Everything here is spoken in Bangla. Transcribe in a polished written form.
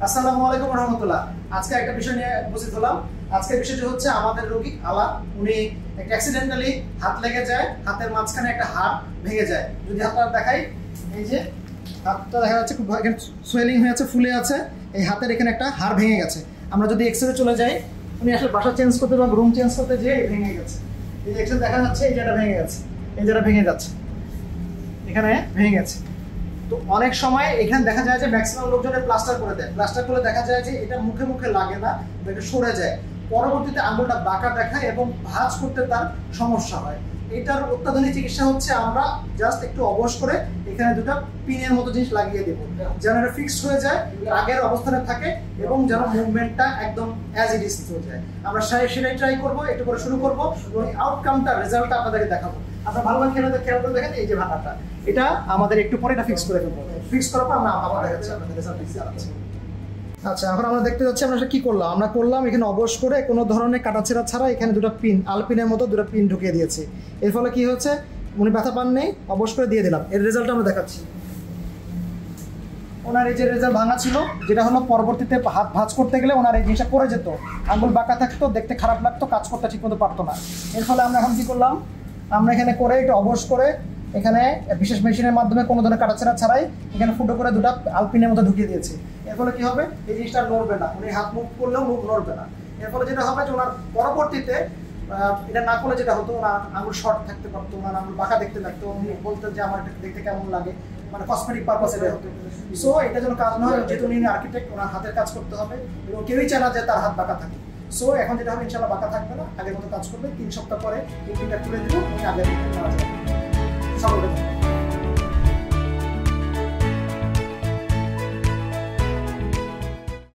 আসসালামু আলাইকুম রহমতুল্লাহ। আজকে একটা বিষয় নিয়ে উপস্থিত হলাম। আজকের বিষয়টি হচ্ছে আমাদের রোগী আলা, উনি একটা অ্যাক্সিডেন্টালি হাত লেগে যায়, হাতের মাঝখানে একটা হাড় ভেঙে যায়। যদি হাতটা দেখাই, এই যে হাতটা দেখা যাচ্ছে খুব এখানে সোয়েলিং হয়ে আছে, ফুলে আছে, এই হাতের এখানে একটা হাড় ভেঙে গেছে। আমরা যদি এক্সরে চলে যাই, উনি আসলে বাসা চেঞ্জ করতে বা রুম চেঞ্জ করতে যেয়ে ভেঙে গেছে। এই যে এক্সরে দেখা যাচ্ছে এই জায়গাটা ভেঙে গেছে, এই জায়গাটা ভেঙে যাচ্ছে, এখানে ভেঙে গেছে। তো অনেক সময় এখানে দেখা যায় যে ম্যাক্সিমাম লোকজনের প্লাস্টার করে দেয়, প্লাস্টার করলে দেখা যায় যে এটা মুখে মুখে লাগে না, এটা সরে যায়, পরবর্তীতে আঙুলটা বাঁকা দেখায় এবং ভাঁজ করতে তার সমস্যা হয়। এটার অত্যাধুনিক চিকিৎসা হচ্ছে আমরা জাস্ট একটু অবশ করে এখানে দুটো পিনের মতো জিনিস লাগিয়ে দেবো, যেন এটা ফিক্সড হয়ে যায়, আগের অবস্থানে থাকে এবং যেন মুভমেন্টটা একদম অ্যাজ ইট ইজ হয়ে যায়। আমরা সেটাই ট্রাই করবো, একটু করে শুরু করবো এবং আউটকামটা রেজাল্টটা আপনাদেরকে দেখাবো। আপনারা ভালোভাবে খেয়াল করে দেখেন, এই যে ভাঙাটা এটা আমাদের একটু পরে এটা ফিক্স করে দেবো। ফিক্স করার পর আমরা আবার দেখাচ্ছি আপনাদের রেজাল্ট দেখাচ্ছি। আচ্ছা, এখন আমরা দেখতে যাচ্ছি আমরা কি করলাম। আমরা করলাম এখানে অবশ করে কোনো ধরনের কাটাছেঁড়া ছাড়া এখানে দুটো পিন, আলপিনের মতো দুটো পিন ঢুকিয়ে দিয়েছি। এর ফলে কি হচ্ছে, উনি ব্যথা পান নেই, অবশ করে দিয়ে দিলাম। এর রেজাল্ট আমরা দেখাচ্ছি। ওনার এই যে রেজাল্ট ভাঙা ছিল, যেটা হলো পরবর্তীতে হাত ভাঁজ করতে গেলে ওনার এই জিনিসটা পড়ে যেত, আঙুল বাঁকা থাকতো, দেখতে খারাপ লাগতো, কাজ করতে ঠিক মতো পারতো না। এর ফলে আমরা এখন কি করলাম, আমরা এখানে করে একটু অবশ করে এখানে বিশেষ মেশিনের মাধ্যমে কোনো ধরনের কাটাছেঁড়া ছাড়াই এখানে ফুটো করে দুটো আলপিনের মতো ঢুকিয়ে দিয়েছি। এর ফলে কি হবে, এই জিনিসটা নড়বে না, উনি হাত মুভ করলেও মুভ নড়বে না। এর ফলে যেটা হবে যে ওনার পরবর্তীতে এটা না করলে যেটা হতো, ওনার আঙুল শর্ট থাকতে পারতো, ওনার আঙুল বাঁকা দেখতে লাগতো, উনি বলতেন যে আমার এটা দেখতে কেমন লাগে, মানে কসমেটিক পারপাস এটা হতো। সো এটা যেন কাজ না হয়, যেহেতু উনি আর্কিটেক্ট, ওনার হাতের কাজ করতে হবে এবং কেউই চায় না যে তার হাত বাঁকা থাকে। সো এখন যেটা হবে, ইনশাল্লাহ বাঁকা থাকবে না, আগের মতো কাজ করবে। 3 সপ্তাহ পরে এই পিনটা খুলে দেবো, উনি আগের মতো কাজ করবে।